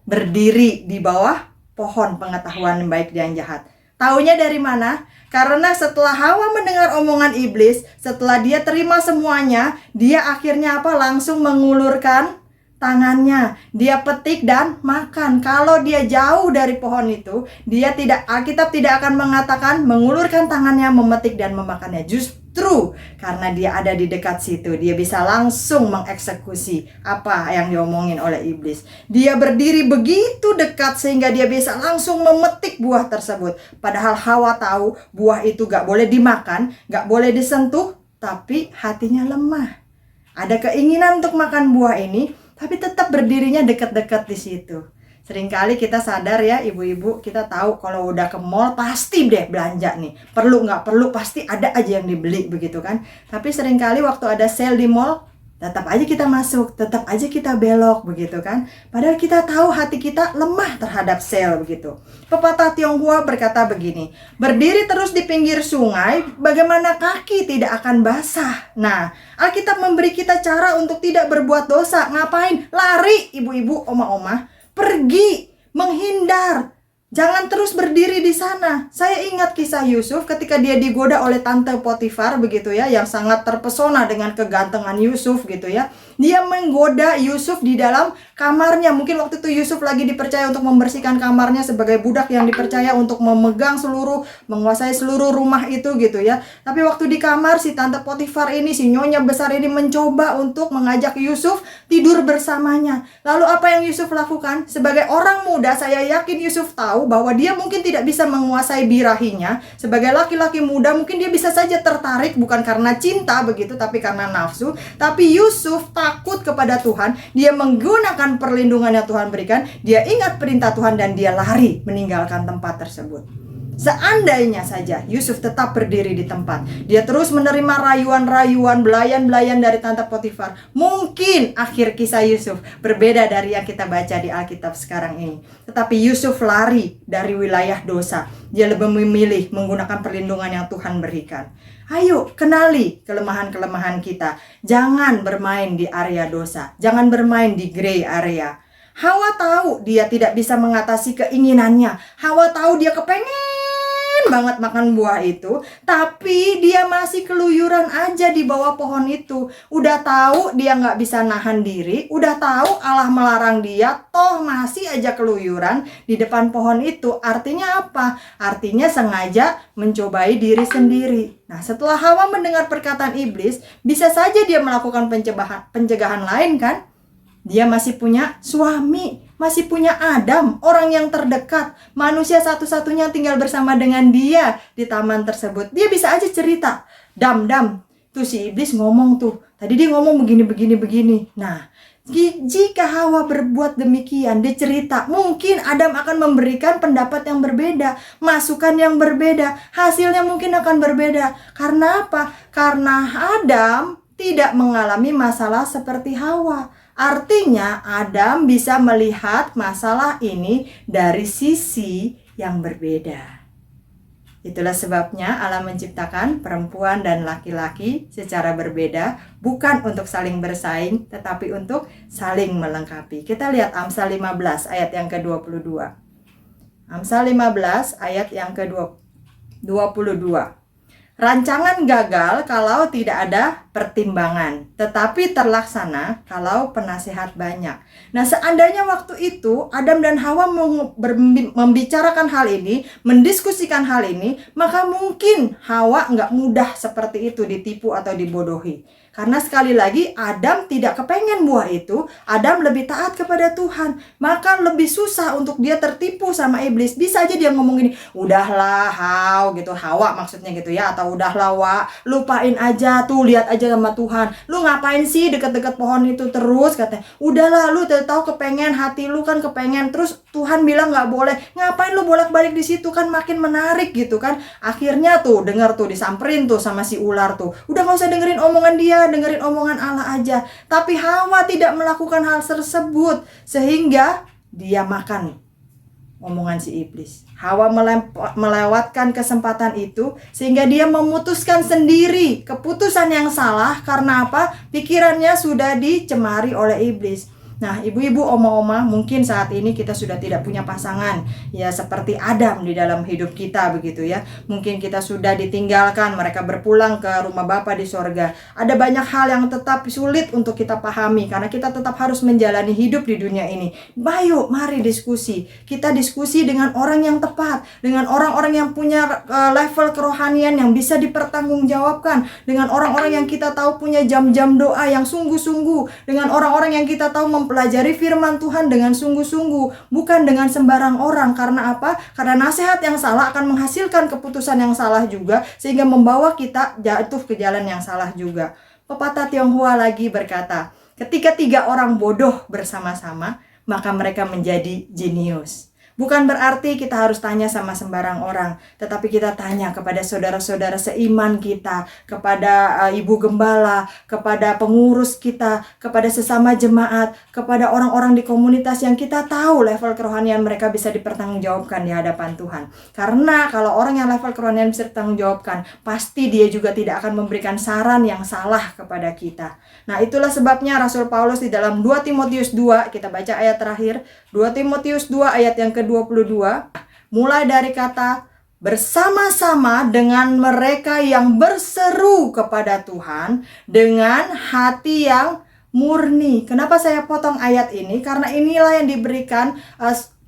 Berdiri di bawah pohon pengetahuan baik dan jahat. Taunya dari mana? Karena setelah Hawa mendengar omongan iblis, setelah dia terima semuanya, dia akhirnya apa? Langsung mengulurkan tangannya. Dia petik dan makan. Kalau dia jauh dari pohon itu, dia tidak, Alkitab tidak akan mengatakan mengulurkan tangannya, memetik dan memakannya. Justru karena dia ada di dekat situ, dia bisa langsung mengeksekusi apa yang diomongin oleh iblis. Dia berdiri begitu dekat sehingga dia bisa langsung memetik buah tersebut. Padahal Hawa tahu buah itu gak boleh dimakan, gak boleh disentuh, tapi hatinya lemah. Ada keinginan untuk makan buah ini, tapi tetap berdirinya dekat-dekat di situ. Seringkali kita sadar ya ibu-ibu, kita tahu kalau udah ke mall pasti deh belanja nih. Perlu nggak perlu pasti ada aja yang dibeli begitu kan. Tapi seringkali waktu ada sale di mall, tetap aja kita masuk, tetap aja kita belok begitu kan. Padahal kita tahu hati kita lemah terhadap sale begitu. Pepatah Tionghoa berkata begini, berdiri terus di pinggir sungai, bagaimana kaki tidak akan basah. Nah, Alkitab memberi kita cara untuk tidak berbuat dosa. Ngapain? Lari ibu-ibu, oma-oma. Pergi, menghindar. Jangan terus berdiri di sana. Saya ingat kisah Yusuf ketika dia digoda oleh tante Potifar begitu ya, yang sangat terpesona dengan kegantengan Yusuf gitu ya. Dia menggoda Yusuf di dalam kamarnya. Mungkin waktu itu Yusuf lagi dipercaya untuk membersihkan kamarnya sebagai budak yang dipercaya untuk menguasai seluruh rumah itu gitu ya. Tapi waktu di kamar si tante Potifar ini, si nyonya besar ini mencoba untuk mengajak Yusuf tidur bersamanya. Lalu apa yang Yusuf lakukan? Sebagai orang muda, saya yakin Yusuf tahu bahwa dia mungkin tidak bisa menguasai birahinya. Sebagai laki-laki muda mungkin dia bisa saja tertarik, bukan karena cinta begitu, tapi karena nafsu. Tapi Yusuf takut kepada Tuhan. Dia menggunakan perlindungan yang Tuhan berikan. Dia ingat perintah Tuhan dan dia lari meninggalkan tempat tersebut. Seandainya saja Yusuf tetap berdiri di tempat, dia terus menerima rayuan-rayuan, belayan-belayan dari tante Potifar, mungkin akhir kisah Yusuf berbeda dari yang kita baca di Alkitab sekarang ini. Tetapi Yusuf lari dari wilayah dosa. Dia lebih memilih menggunakan perlindungan yang Tuhan berikan. Ayo kenali kelemahan-kelemahan kita. Jangan bermain di area dosa. Jangan bermain di gray area. Hawa tahu dia tidak bisa mengatasi keinginannya. Hawa tahu dia kepengen banget makan buah itu, tapi dia masih keluyuran aja di bawah pohon itu. Udah tahu dia nggak bisa nahan diri, udah tahu Allah melarang dia, toh masih aja keluyuran di depan pohon itu. Artinya apa? Artinya sengaja mencobai diri sendiri. Nah, setelah Hawa mendengar perkataan iblis, bisa saja dia melakukan pencegahan lain kan? Dia masih punya suami, masih punya Adam, orang yang terdekat, manusia satu-satunya tinggal bersama dengan dia di taman tersebut. Dia bisa aja cerita, Dam, tuh si iblis ngomong tuh, tadi dia ngomong begini. Nah, jika Hawa berbuat demikian, dia cerita, mungkin Adam akan memberikan pendapat yang berbeda, masukan yang berbeda, hasilnya mungkin akan berbeda. Karena apa? Karena Adam tidak mengalami masalah seperti Hawa. Artinya Adam bisa melihat masalah ini dari sisi yang berbeda. Itulah sebabnya Allah menciptakan perempuan dan laki-laki secara berbeda, bukan untuk saling bersaing, tetapi untuk saling melengkapi. Kita lihat Amsal 15 ayat yang ke-22. Amsal 15 ayat yang ke-22. Rancangan gagal kalau tidak ada pertimbangan, tetapi terlaksana kalau penasihat banyak. Nah, seandainya waktu itu Adam dan Hawa membicarakan hal ini, mendiskusikan hal ini, maka mungkin Hawa nggak mudah seperti itu ditipu atau dibodohi. Karena sekali lagi Adam tidak kepengen buah itu, Adam lebih taat kepada Tuhan, maka lebih susah untuk dia tertipu sama iblis. Bisa aja dia ngomong gini, udahlah Hawa maksudnya gitu ya, atau udahlah Wa, lupain aja tuh, lihat aja sama Tuhan. Lu ngapain sih deket-deket pohon itu terus, katanya. Udahlah, lu tahu kepengen, hati lu kan kepengen, terus Tuhan bilang nggak boleh. Ngapain lu bolak-balik di situ, kan makin menarik gitu kan. Akhirnya tuh dengar tuh disamperin tuh sama si ular tuh. Udah nggak usah dengerin omongan dia, dengerin omongan Allah aja. Tapi Hawa tidak melakukan hal tersebut, sehingga dia makan omongan si iblis. Hawa melewatkan kesempatan itu, sehingga dia memutuskan sendiri keputusan yang salah. Karena apa? Pikirannya sudah dicemari oleh iblis. Nah, ibu-ibu, oma-oma, mungkin saat ini kita sudah tidak punya pasangan, ya seperti Adam di dalam hidup kita begitu ya. Mungkin kita sudah ditinggalkan, mereka berpulang ke rumah Bapa di sorga. Ada banyak hal yang tetap sulit untuk kita pahami, karena kita tetap harus menjalani hidup di dunia ini. Ayo, mari diskusi. Kita diskusi dengan orang yang tepat, dengan orang-orang yang punya level kerohanian yang bisa dipertanggungjawabkan, dengan orang-orang yang kita tahu punya jam-jam doa yang sungguh-sungguh, dengan orang-orang yang kita tahu mempelajari firman Tuhan dengan sungguh-sungguh, bukan dengan sembarang orang. Karena apa? Karena nasihat yang salah akan menghasilkan keputusan yang salah juga, sehingga membawa kita jatuh ke jalan yang salah juga. Pepatah Tionghoa lagi berkata, ketika 3 orang bodoh bersama-sama, maka mereka menjadi jenius. Bukan berarti kita harus tanya sama sembarang orang, tetapi kita tanya kepada saudara-saudara seiman kita, kepada ibu gembala, kepada pengurus kita, kepada sesama jemaat, kepada orang-orang di komunitas yang kita tahu level kerohanian mereka bisa dipertanggungjawabkan di hadapan Tuhan. Karena kalau orang yang level kerohanian bisa dipertanggungjawabkan, pasti dia juga tidak akan memberikan saran yang salah kepada kita. Nah, itulah sebabnya Rasul Paulus di dalam 2 Timotius 2, kita baca ayat terakhir, 2 Timotius 2 ayat yang ke-22, mulai dari kata bersama-sama dengan mereka yang berseru kepada Tuhan dengan hati yang murni. Kenapa saya potong ayat ini? Karena inilah yang diberikan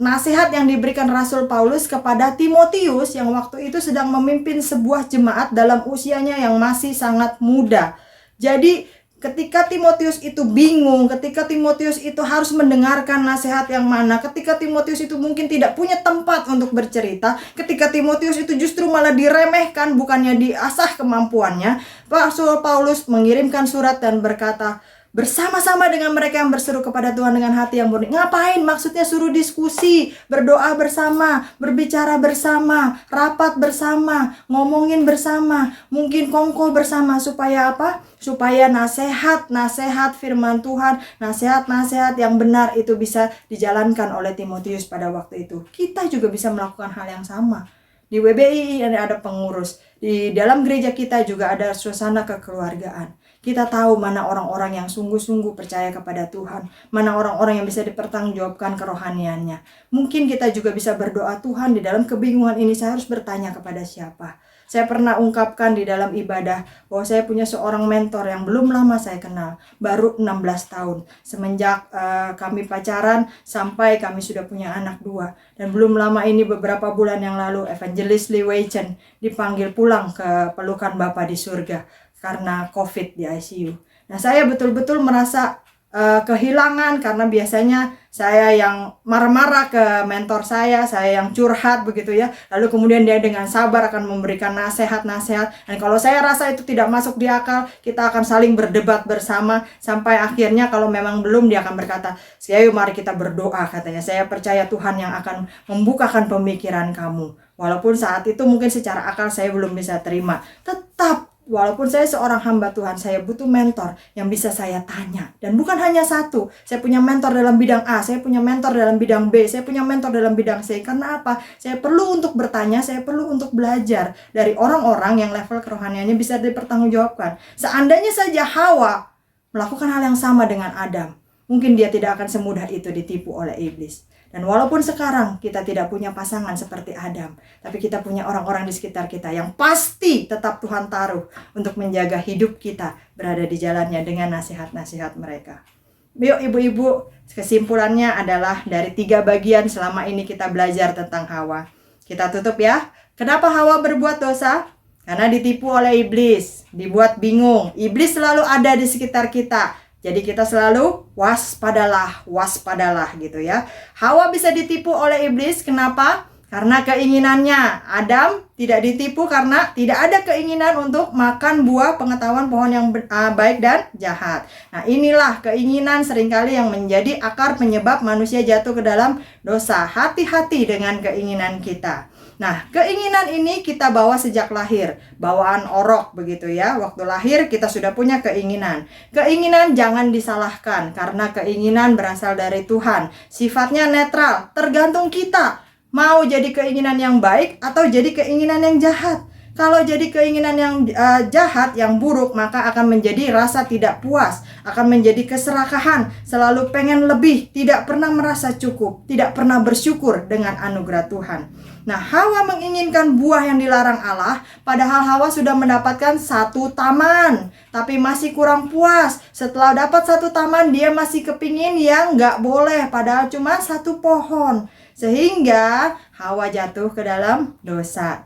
nasihat yang diberikan Rasul Paulus kepada Timotius yang waktu itu sedang memimpin sebuah jemaat dalam usianya yang masih sangat muda. Jadi ketika Timotius itu bingung, ketika Timotius itu harus mendengarkan nasihat yang mana, ketika Timotius itu mungkin tidak punya tempat untuk bercerita, ketika Timotius itu justru malah diremehkan, bukannya diasah kemampuannya, Rasul Paulus mengirimkan surat dan berkata, bersama-sama dengan mereka yang berseru kepada Tuhan dengan hati yang murni. Ngapain? Maksudnya suruh diskusi, berdoa bersama, berbicara bersama, rapat bersama, ngomongin bersama, mungkin kongko bersama. Supaya apa? Supaya nasihat firman Tuhan, nasihat yang benar itu bisa dijalankan oleh Timotius pada waktu itu. Kita juga bisa melakukan hal yang sama. Di WBI ada pengurus, di dalam gereja kita juga ada suasana kekeluargaan. Kita tahu mana orang-orang yang sungguh-sungguh percaya kepada Tuhan, mana orang-orang yang bisa dipertanggungjawabkan kerohaniannya. Mungkin kita juga bisa berdoa, Tuhan, di dalam kebingungan ini saya harus bertanya kepada siapa. Saya pernah ungkapkan di dalam ibadah bahwa saya punya seorang mentor yang belum lama saya kenal, baru 16 tahun. Semenjak kami pacaran sampai kami sudah punya anak 2. Dan belum lama ini, beberapa bulan yang lalu, Evangelist Lee Wei Chen dipanggil pulang ke pelukan Bapa di surga karena COVID di ICU. Nah, saya betul-betul merasa kehilangan, karena biasanya saya yang marah-marah ke mentor saya yang curhat begitu ya. Lalu kemudian dia dengan sabar akan memberikan nasihat-nasihat. Dan kalau saya rasa itu tidak masuk di akal, kita akan saling berdebat bersama. Sampai akhirnya kalau memang belum, dia akan berkata, ayo mari kita berdoa, katanya. Saya percaya Tuhan yang akan membukakan pemikiran kamu. Walaupun saat itu mungkin secara akal saya belum bisa terima. Tetap walaupun saya seorang hamba Tuhan, saya butuh mentor yang bisa saya tanya. Dan bukan hanya satu, saya punya mentor dalam bidang A, saya punya mentor dalam bidang B, saya punya mentor dalam bidang C. Karena apa? Saya perlu untuk bertanya, saya perlu untuk belajar dari orang-orang yang level kerohaniannya bisa dipertanggungjawabkan. Seandainya saja Hawa melakukan hal yang sama dengan Adam, mungkin dia tidak akan semudah itu ditipu oleh iblis. Dan walaupun sekarang kita tidak punya pasangan seperti Adam, tapi kita punya orang-orang di sekitar kita yang pasti tetap Tuhan taruh untuk menjaga hidup kita berada di jalannya dengan nasihat-nasihat mereka. Yuk ibu-ibu, kesimpulannya adalah dari 3 bagian selama ini kita belajar tentang Hawa. Kita tutup ya. Kenapa Hawa berbuat dosa? Karena ditipu oleh iblis, dibuat bingung. Iblis selalu ada di sekitar kita. Jadi kita selalu waspadalah gitu ya. Hawa bisa ditipu oleh iblis, kenapa? Karena keinginannya. Adam tidak ditipu karena tidak ada keinginan untuk makan buah pengetahuan pohon yang baik dan jahat. Nah, inilah keinginan seringkali yang menjadi akar penyebab manusia jatuh ke dalam dosa. Hati-hati dengan keinginan kita. Nah, keinginan ini kita bawa sejak lahir, bawaan orok begitu ya. Waktu lahir kita sudah punya keinginan. Keinginan jangan disalahkan karena keinginan berasal dari Tuhan. Sifatnya netral, tergantung kita mau jadi keinginan yang baik atau jadi keinginan yang jahat. Kalau jadi keinginan yang jahat, yang buruk, maka akan menjadi rasa tidak puas, akan menjadi keserakahan, selalu pengen lebih, tidak pernah merasa cukup, tidak pernah bersyukur dengan anugerah Tuhan. Nah, Hawa menginginkan buah yang dilarang Allah, padahal Hawa sudah mendapatkan 1 taman, tapi masih kurang puas. Setelah dapat 1 taman, dia masih kepingin yang nggak boleh, padahal cuma 1 pohon. Sehingga Hawa jatuh ke dalam dosa,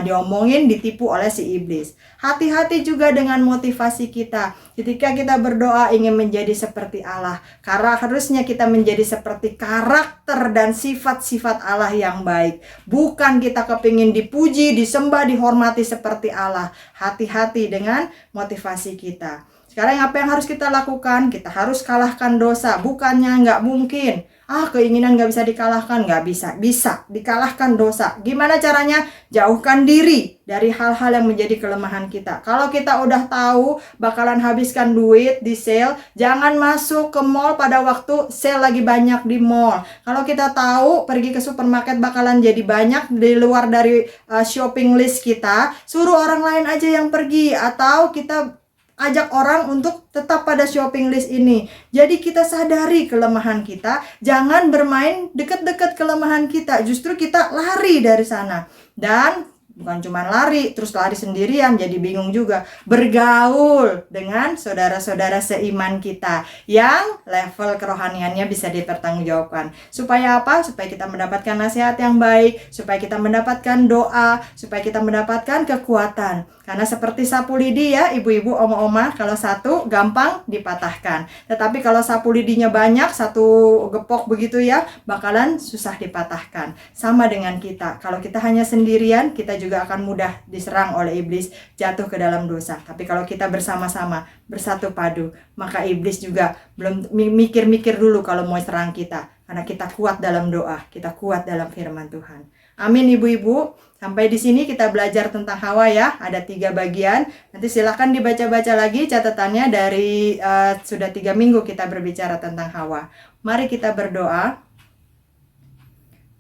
diomongin, ditipu oleh si iblis. Hati-hati juga dengan motivasi kita. Ketika kita berdoa ingin menjadi seperti Allah, karena harusnya kita menjadi seperti karakter dan sifat-sifat Allah yang baik. Bukan kita kepingin dipuji, disembah, dihormati seperti Allah. Hati-hati dengan motivasi kita. Sekarang apa yang harus kita lakukan? Kita harus kalahkan dosa. Bukannya nggak mungkin. Keinginan gak bisa dikalahkan. Gak bisa, bisa dikalahkan dosa. Gimana caranya? Jauhkan diri dari hal-hal yang menjadi kelemahan kita. Kalau kita udah tahu bakalan habiskan duit di sale, jangan masuk ke mall pada waktu sale lagi banyak di mall. Kalau kita tahu pergi ke supermarket bakalan jadi banyak di luar dari shopping list kita, suruh orang lain aja yang pergi. Atau kita ajak orang untuk tetap pada shopping list ini. Jadi kita sadari kelemahan kita, jangan bermain dekat-dekat kelemahan kita. Justru kita lari dari sana. Dan bukan cuma lari, terus lari sendirian, jadi bingung juga. Bergaul dengan saudara-saudara seiman kita yang level kerohaniannya bisa dipertanggungjawabkan. Supaya apa? Supaya kita mendapatkan nasihat yang baik, supaya kita mendapatkan doa, supaya kita mendapatkan kekuatan. Karena seperti sapu lidi ya, ibu-ibu, oma-oma, kalau satu gampang dipatahkan. Tetapi kalau sapu lidinya banyak, satu gepok begitu ya, bakalan susah dipatahkan. Sama dengan kita, kalau kita hanya sendirian, kita juga akan mudah diserang oleh iblis, jatuh ke dalam dosa. Tapi kalau kita bersama-sama, bersatu padu, maka iblis juga belum mikir-mikir dulu kalau mau serang kita. Karena kita kuat dalam doa, kita kuat dalam firman Tuhan. Amin ibu-ibu. Sampai di sini kita belajar tentang Hawa ya. Ada 3 bagian. Nanti silahkan dibaca-baca lagi catatannya dari sudah 3 minggu kita berbicara tentang Hawa. Mari kita berdoa.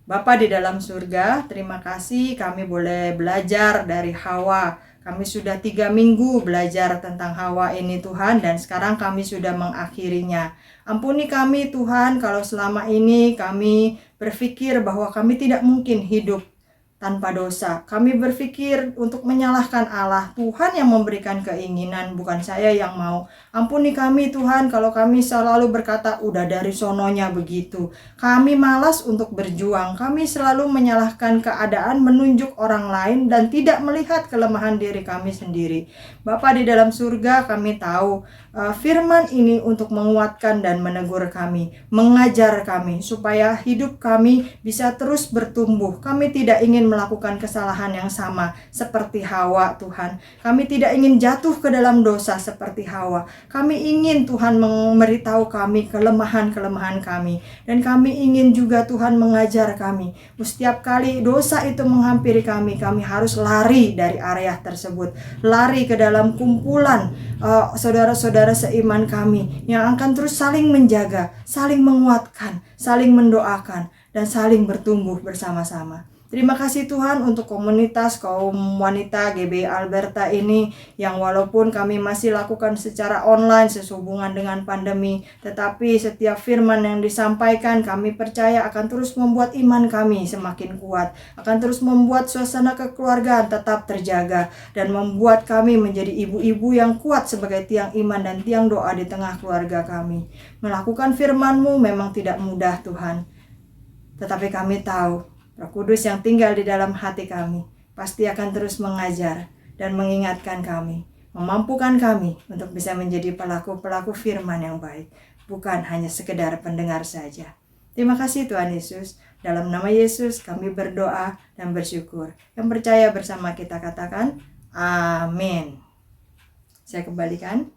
Bapa di dalam surga, terima kasih kami boleh belajar dari Hawa. Kami sudah 3 minggu belajar tentang Hawa ini Tuhan, dan sekarang kami sudah mengakhirinya. Ampuni kami Tuhan kalau selama ini kami berpikir bahwa kami tidak mungkin hidup tanpa dosa. Kami berpikir untuk menyalahkan Allah. Tuhan yang memberikan keinginan, bukan saya yang mau. Ampuni kami Tuhan kalau kami selalu berkata udah dari sononya begitu. Kami malas untuk berjuang. Kami selalu menyalahkan keadaan, menunjuk orang lain dan tidak melihat kelemahan diri kami sendiri. Bapa di dalam surga, kami tahu firman ini untuk menguatkan dan menegur kami, mengajar kami supaya hidup kami bisa terus bertumbuh. Kami tidak ingin melakukan kesalahan yang sama seperti Hawa, Tuhan. Kami tidak ingin jatuh ke dalam dosa seperti Hawa. Kami ingin Tuhan memberitahu kami kelemahan-kelemahan kami. Dan kami ingin juga Tuhan mengajar kami. Setiap kali dosa itu menghampiri kami harus lari dari area tersebut. Lari ke dalam kumpulan saudara-saudara seiman kami yang akan terus saling menjaga, saling menguatkan, saling mendoakan, dan saling bertumbuh bersama-sama. Terima kasih Tuhan untuk komunitas kaum wanita GBI Alberta ini yang walaupun kami masih lakukan secara online sehubungan dengan pandemi, tetapi setiap firman yang disampaikan kami percaya akan terus membuat iman kami semakin kuat, akan terus membuat suasana kekeluargaan tetap terjaga, dan membuat kami menjadi ibu-ibu yang kuat sebagai tiang iman dan tiang doa di tengah keluarga kami. Melakukan firman-Mu memang tidak mudah Tuhan, tetapi kami tahu Roh Kudus yang tinggal di dalam hati kami pasti akan terus mengajar dan mengingatkan kami, memampukan kami untuk bisa menjadi pelaku-pelaku firman yang baik, bukan hanya sekedar pendengar saja. Terima kasih Tuhan Yesus. Dalam nama Yesus kami berdoa dan bersyukur. Yang percaya bersama kita katakan, amin. Saya kembalikan.